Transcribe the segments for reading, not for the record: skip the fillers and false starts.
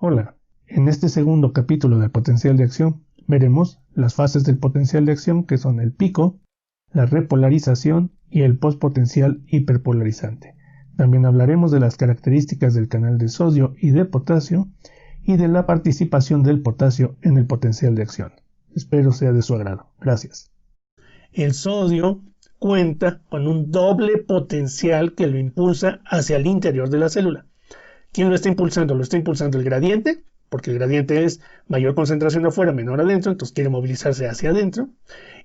Hola, en este segundo capítulo del potencial de acción veremos las fases del potencial de acción, que son el pico, la repolarización y el postpotencial hiperpolarizante. También hablaremos de las características del canal de sodio y de potasio y de la participación del potasio en el potencial de acción. Espero sea de su agrado. Gracias. El sodio cuenta con un doble potencial que lo impulsa hacia el interior de la célula. ¿Quién lo está impulsando? Lo está impulsando el gradiente, porque el gradiente es mayor concentración afuera, menor adentro, entonces quiere movilizarse hacia adentro.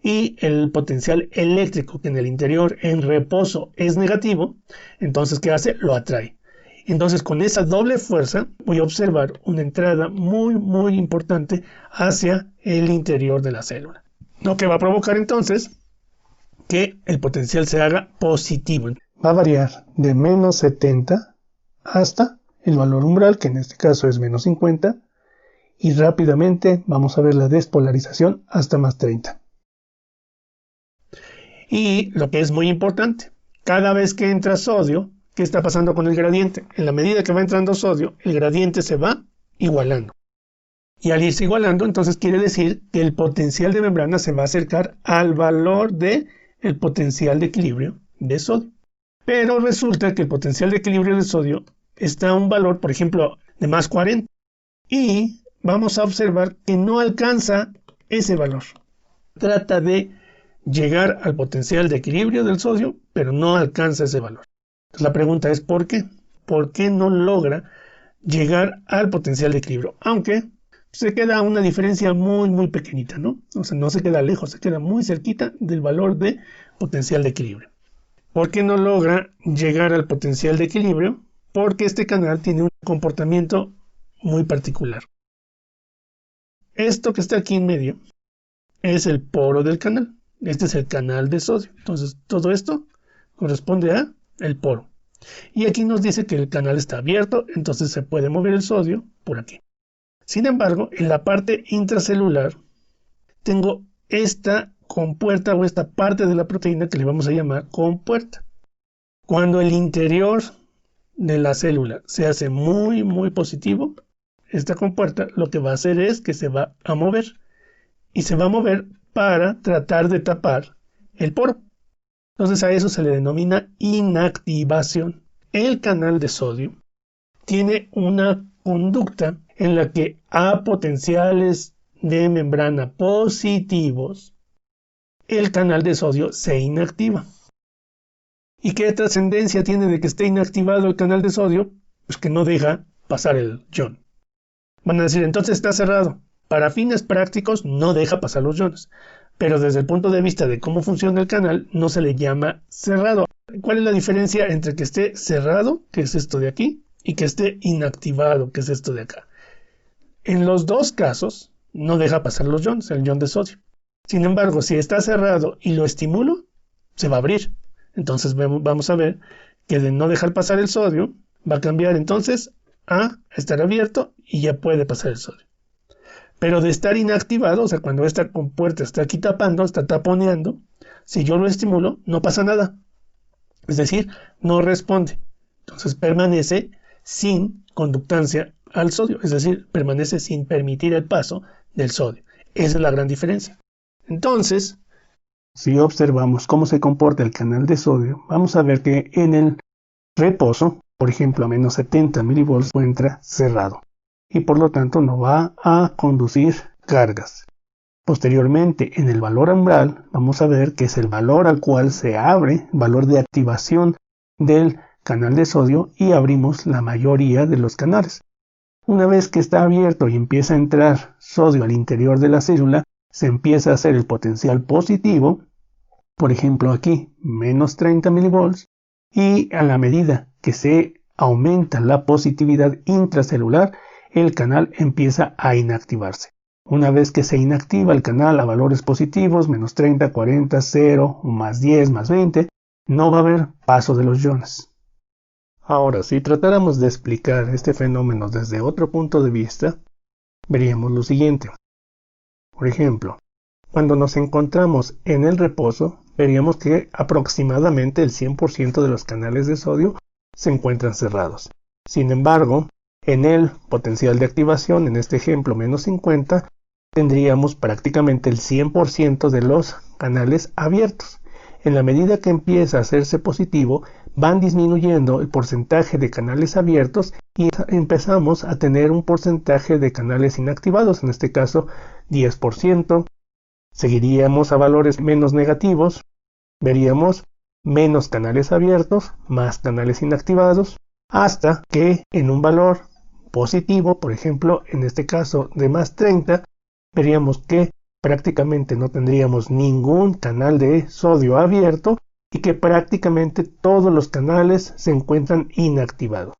Y el potencial eléctrico, que en el interior, en reposo, es negativo, entonces ¿qué hace? Lo atrae. Entonces, con esa doble fuerza, voy a observar una entrada muy importante hacia el interior de la célula. Lo que va a provocar entonces que el potencial se haga positivo. Va a variar de menos 70 hasta el valor umbral, que en este caso es menos 50, y rápidamente vamos a ver la despolarización hasta más 30. Y lo que es muy importante, cada vez que entra sodio, ¿qué está pasando con el gradiente? En la medida que va entrando sodio, el gradiente se va igualando. Y al irse igualando, entonces quiere decir que el potencial de membrana se va a acercar al valor del potencial de equilibrio de sodio. Pero resulta que el potencial de equilibrio de sodio está a un valor, por ejemplo, de más 40. Y vamos a observar que no alcanza ese valor. Trata de llegar al potencial de equilibrio del sodio, pero no alcanza ese valor. Entonces la pregunta es ¿por qué? ¿Por qué no logra llegar al potencial de equilibrio? Aunque se queda una diferencia muy pequeñita, ¿no? O sea, no se queda lejos, se queda muy cerquita del valor de potencial de equilibrio. ¿Por qué no logra llegar al potencial de equilibrio? Porque este canal tiene un comportamiento muy particular. Esto que está aquí en medio es el poro del canal. Este es el canal de sodio. Entonces, todo esto corresponde a el poro. Y aquí nos dice que el canal está abierto, entonces se puede mover el sodio por aquí. Sin embargo, en la parte intracelular tengo esta compuerta o esta parte de la proteína que le vamos a llamar compuerta. Cuando el interior de la célula se hace muy positivo, esta compuerta lo que va a hacer es que se va a mover. Y se va a mover para tratar de tapar el poro. Entonces a eso se le denomina inactivación. El canal de sodio tiene una conducta en la que a potenciales de membrana positivos, el canal de sodio se inactiva. ¿Y qué trascendencia tiene de que esté inactivado el canal de sodio? Pues que no deja pasar el ion. Van a decir, entonces está cerrado. Para fines prácticos no deja pasar los iones, pero desde el punto de vista de cómo funciona el canal no se le llama cerrado. ¿Cuál es la diferencia entre que esté cerrado, que es esto de aquí, y que esté inactivado, que es esto de acá? En los dos casos no deja pasar los iones, el ion de sodio. Sin embargo, si está cerrado y lo estimulo, se va a abrir. Entonces vamos a ver que de no dejar pasar el sodio va a cambiar entonces a estar abierto y ya puede pasar el sodio. Pero de estar inactivado, o sea, cuando esta compuerta está aquí tapando, está taponeando, si yo lo estimulo, no pasa nada. Es decir, no responde. Entonces permanece sin conductancia al sodio, es decir, permanece sin permitir el paso del sodio. Esa es la gran diferencia. Entonces, si observamos cómo se comporta el canal de sodio, vamos a ver que en el reposo, por ejemplo, a menos 70 mV, se encuentra cerrado y por lo tanto no va a conducir cargas. Posteriormente, en el valor umbral, vamos a ver que es el valor al cual se abre, valor de activación del canal de sodio, y abrimos la mayoría de los canales. Una vez que está abierto y empieza a entrar sodio al interior de la célula, se empieza a hacer el potencial positivo, por ejemplo aquí, menos 30 mV, y a la medida que se aumenta la positividad intracelular, el canal empieza a inactivarse. Una vez que se inactiva el canal a valores positivos, menos 30, 40, 0, más 10, más 20, no va a haber paso de los iones. Ahora, si tratáramos de explicar este fenómeno desde otro punto de vista, veríamos lo siguiente. Por ejemplo, cuando nos encontramos en el reposo, veríamos que aproximadamente el 100% de los canales de sodio se encuentran cerrados. Sin embargo, En el potencial de activación, en este ejemplo menos 50, tendríamos prácticamente el 100% de los canales abiertos. En la medida que empieza a hacerse positivo, van disminuyendo el porcentaje de canales abiertos y empezamos a tener un porcentaje de canales inactivados, en este caso 10%. Seguiríamos a valores menos negativos, veríamos menos canales abiertos, más canales inactivados, hasta que en un valor positivo, por ejemplo, en este caso de más 30, veríamos que prácticamente no tendríamos ningún canal de sodio abierto y que prácticamente todos los canales se encuentran inactivados.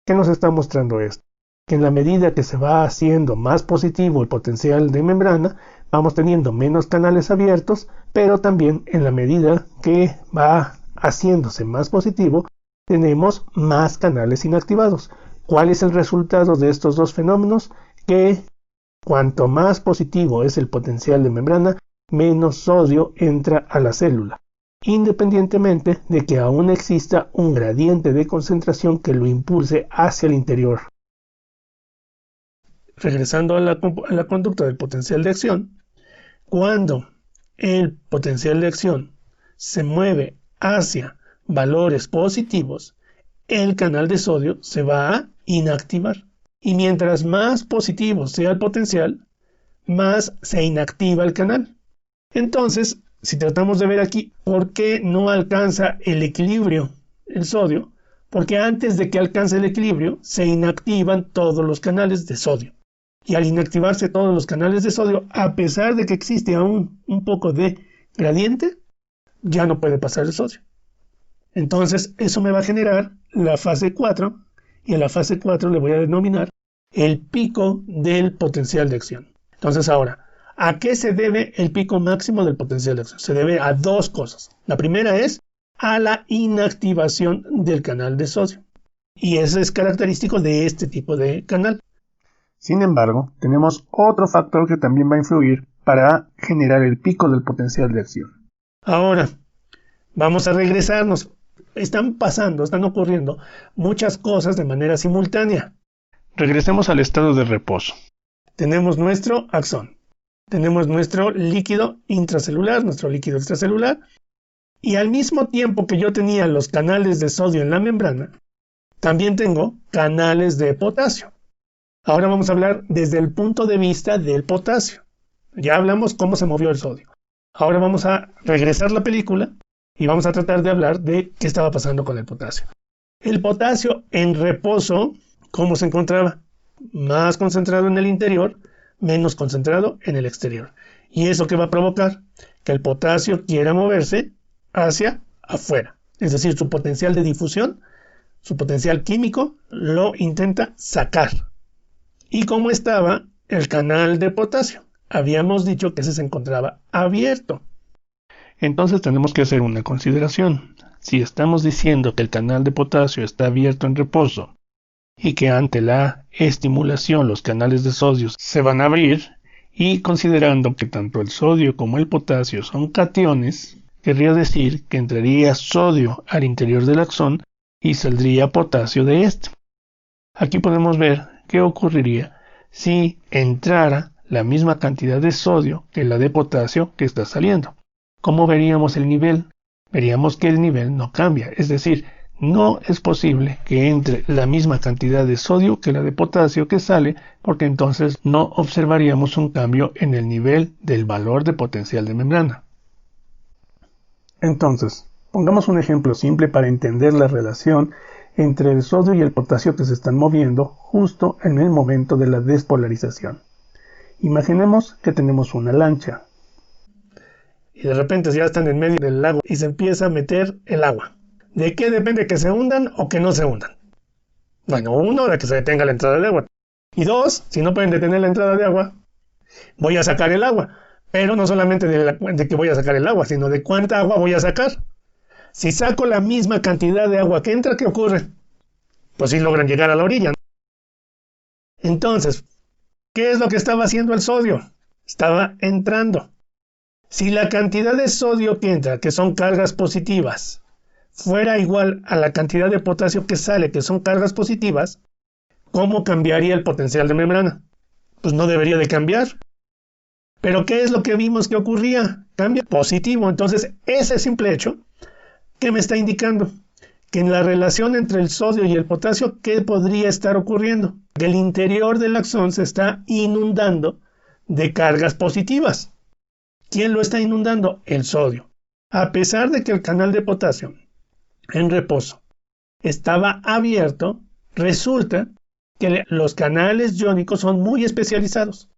¿Qué nos está mostrando esto? Que en la medida que se va haciendo más positivo el potencial de membrana, vamos teniendo menos canales abiertos, pero también en la medida que va haciéndose más positivo, tenemos más canales inactivados. ¿Cuál es el resultado de estos dos fenómenos? Que cuanto más positivo es el potencial de membrana, menos sodio entra a la célula, independientemente de que aún exista un gradiente de concentración que lo impulse hacia el interior. Regresando a la conducta del potencial de acción, cuando el potencial de acción se mueve hacia valores positivos, el canal de sodio se va a inactivar. Y mientras más positivo sea el potencial, más se inactiva el canal. Entonces, si tratamos de ver aquí por qué no alcanza el equilibrio el sodio, porque antes de que alcance el equilibrio, se inactivan todos los canales de sodio. Y al inactivarse todos los canales de sodio, a pesar de que existe aún un poco de gradiente, ya no puede pasar el sodio. Entonces, eso me va a generar la fase 4, y a la fase 4 le voy a denominar el pico del potencial de acción. Entonces ahora, ¿a qué se debe el pico máximo del potencial de acción? Se debe a dos cosas. La primera es a la inactivación del canal de sodio. Y eso es característico de este tipo de canal. Sin embargo, tenemos otro factor que también va a influir para generar el pico del potencial de acción. Ahora, vamos a regresarnos. Están ocurriendo muchas cosas de manera simultánea. Regresemos al estado de reposo. Tenemos nuestro axón. Tenemos nuestro líquido intracelular, nuestro líquido extracelular. Y al mismo tiempo que yo tenía los canales de sodio en la membrana, también tengo canales de potasio. Ahora vamos a hablar desde el punto de vista del potasio. Ya hablamos cómo se movió el sodio. Ahora vamos a regresar la película y vamos a tratar de hablar de qué estaba pasando con el potasio. El potasio en reposo, ¿cómo se encontraba? Más concentrado en el interior, menos concentrado en el exterior. ¿Y eso qué va a provocar? Que el potasio quiera moverse hacia afuera. Es decir, su potencial de difusión, su potencial químico, lo intenta sacar. ¿Y cómo estaba el canal de potasio? Habíamos dicho que ese se encontraba abierto. Entonces tenemos que hacer una consideración. Si estamos diciendo que el canal de potasio está abierto en reposo y que ante la estimulación los canales de sodio se van a abrir, y considerando que tanto el sodio como el potasio son cationes, querría decir que entraría sodio al interior del axón y saldría potasio de este. Aquí podemos ver qué ocurriría si entrara la misma cantidad de sodio que la de potasio que está saliendo. ¿Cómo veríamos el nivel? Veríamos que el nivel no cambia, es decir, no es posible que entre la misma cantidad de sodio que la de potasio que sale, porque entonces no observaríamos un cambio en el nivel del valor de potencial de membrana. Entonces, pongamos un ejemplo simple para entender la relación entre el sodio y el potasio que se están moviendo justo en el momento de la despolarización. Imaginemos que tenemos una lancha. Y de repente ya están en medio del lago y se empieza a meter el agua. ¿De qué depende que se hundan o que no se hundan? Bueno, uno, de que se detenga la entrada de agua. Y dos, si no pueden detener la entrada de agua, voy a sacar el agua. Pero no solamente de que voy a sacar el agua, sino de cuánta agua voy a sacar. Si saco la misma cantidad de agua que entra, ¿qué ocurre? Pues sí logran llegar a la orilla, ¿no? Entonces, ¿qué es lo que estaba haciendo el sodio? Estaba entrando. Si la cantidad de sodio que entra, que son cargas positivas, fuera igual a la cantidad de potasio que sale, que son cargas positivas, ¿cómo cambiaría el potencial de membrana? Pues no debería de cambiar. Pero ¿qué es lo que vimos que ocurría? Cambia positivo. Entonces, ese simple hecho, ¿qué me está indicando? Que en la relación entre el sodio y el potasio, ¿qué podría estar ocurriendo? Que el interior del axón se está inundando de cargas positivas. ¿Quién lo está inundando? El sodio. A pesar de que el canal de potasio en reposo estaba abierto, resulta que los canales iónicos son muy especializados.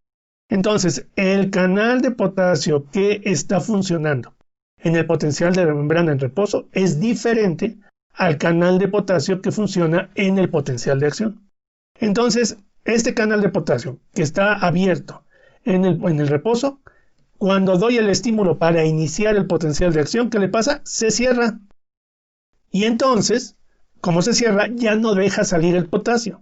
Entonces, el canal de potasio que está funcionando en el potencial de la membrana en reposo es diferente al canal de potasio que funciona en el potencial de acción. Entonces, este canal de potasio que está abierto en el reposo, cuando doy el estímulo para iniciar el potencial de acción, ¿qué le pasa? Se cierra. Y entonces, como se cierra, ya no deja salir el potasio.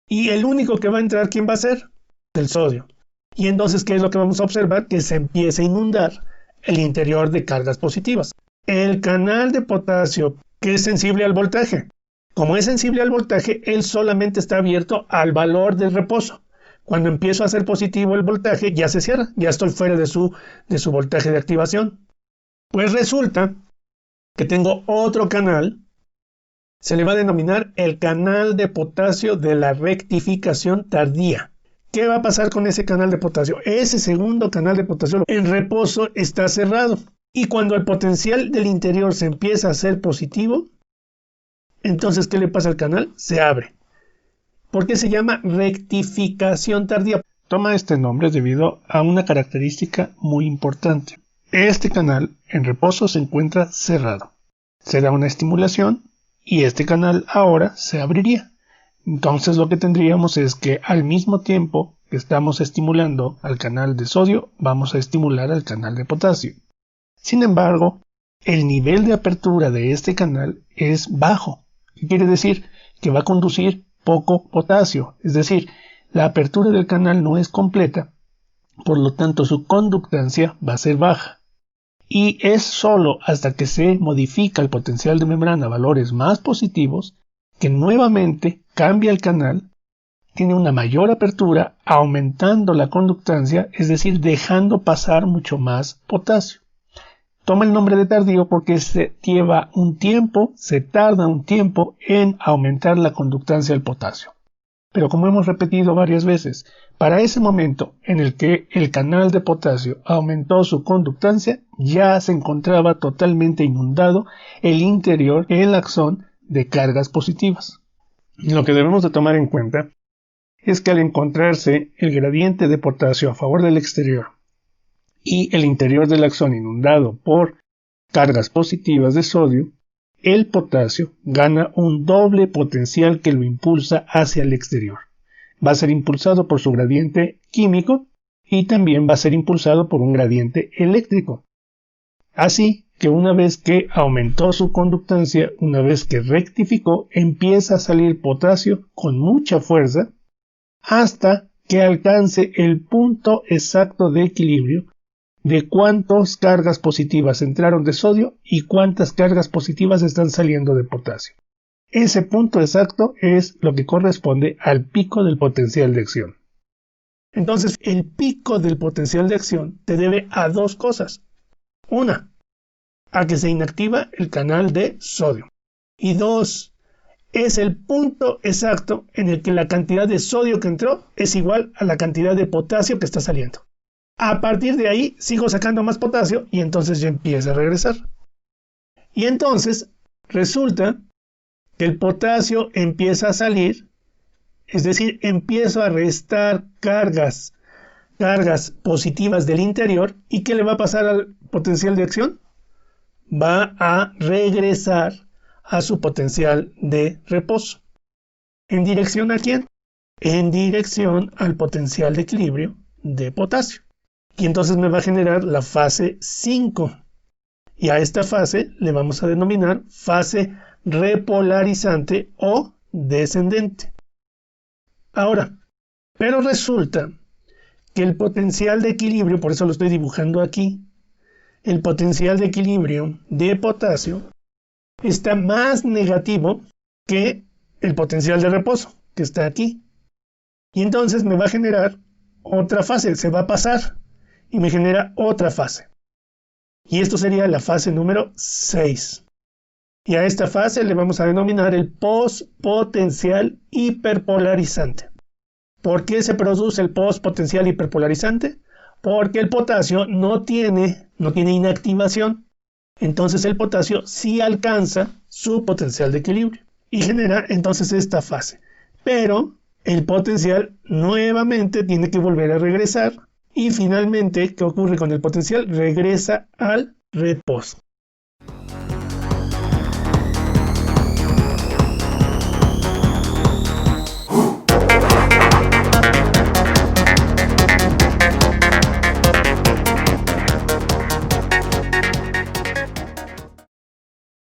Y el único que va a entrar, ¿quién va a ser? El sodio. Y entonces, ¿qué es lo que vamos a observar? Que se empieza a inundar el interior de cargas positivas. El canal de potasio, que es sensible al voltaje. Como es sensible al voltaje, él solamente está abierto al valor del reposo. Cuando empiezo a hacer positivo el voltaje, ya se cierra, ya estoy fuera de su voltaje de activación. Pues resulta que tengo otro canal, se le va a denominar el canal de potasio de la rectificación tardía. ¿Qué va a pasar con ese canal de potasio? Ese segundo canal de potasio en reposo está cerrado. Y cuando el potencial del interior se empieza a hacer positivo, entonces, ¿qué le pasa al canal? Se abre. ¿Por qué se llama rectificación tardía? Toma este nombre debido a una característica muy importante. Este canal en reposo se encuentra cerrado. Se da una estimulación y este canal ahora se abriría. Entonces lo que tendríamos es que al mismo tiempo que estamos estimulando al canal de sodio, vamos a estimular al canal de potasio. Sin embargo, el nivel de apertura de este canal es bajo. ¿Qué quiere decir? Que va a conducir poco potasio, es decir, la apertura del canal no es completa, por lo tanto su conductancia va a ser baja. Y es solo hasta que se modifica el potencial de membrana a valores más positivos que nuevamente cambia el canal, tiene una mayor apertura, aumentando la conductancia, es decir, dejando pasar mucho más potasio. Toma el nombre de tardío porque se tarda un tiempo en aumentar la conductancia del potasio. Pero como hemos repetido varias veces, para ese momento en el que el canal de potasio aumentó su conductancia, ya se encontraba totalmente inundado el interior, el axón, de cargas positivas. Lo que debemos de tomar en cuenta es que al encontrarse el gradiente de potasio a favor del exterior y el interior del axón inundado por cargas positivas de sodio, el potasio gana un doble potencial que lo impulsa hacia el exterior. Va a ser impulsado por su gradiente químico y también va a ser impulsado por un gradiente eléctrico. Así que una vez que aumentó su conductancia, una vez que rectificó, empieza a salir potasio con mucha fuerza hasta que alcance el punto exacto de equilibrio de cuántas cargas positivas entraron de sodio y cuántas cargas positivas están saliendo de potasio. Ese punto exacto es lo que corresponde al pico del potencial de acción. Entonces, el pico del potencial de acción te debe a dos cosas. Una, a que se inactiva el canal de sodio. Y dos, es el punto exacto en el que la cantidad de sodio que entró es igual a la cantidad de potasio que está saliendo. A partir de ahí sigo sacando más potasio y entonces ya empieza a regresar. Y entonces resulta que el potasio empieza a salir, es decir, empiezo a restar cargas positivas del interior. ¿Y qué le va a pasar al potencial de acción? Va a regresar a su potencial de reposo. ¿En dirección a quién? En dirección al potencial de equilibrio de potasio. Y entonces me va a generar la fase 5. Y a esta fase le vamos a denominar fase repolarizante o descendente. Ahora, pero resulta que el potencial de equilibrio, por eso lo estoy dibujando aquí, el potencial de equilibrio de potasio está más negativo que el potencial de reposo. que está aquí. Y entonces me va a generar otra fase, se va a pasar y me genera otra fase. Y esto sería la fase número 6. Y a esta fase le vamos a denominar el postpotencial hiperpolarizante. ¿Por qué se produce el postpotencial hiperpolarizante? Porque el potasio no tiene inactivación. Entonces el potasio sí alcanza su potencial de equilibrio y genera entonces esta fase. Pero el potencial nuevamente tiene que volver a regresar y finalmente, ¿qué ocurre con el potencial? Regresa al reposo.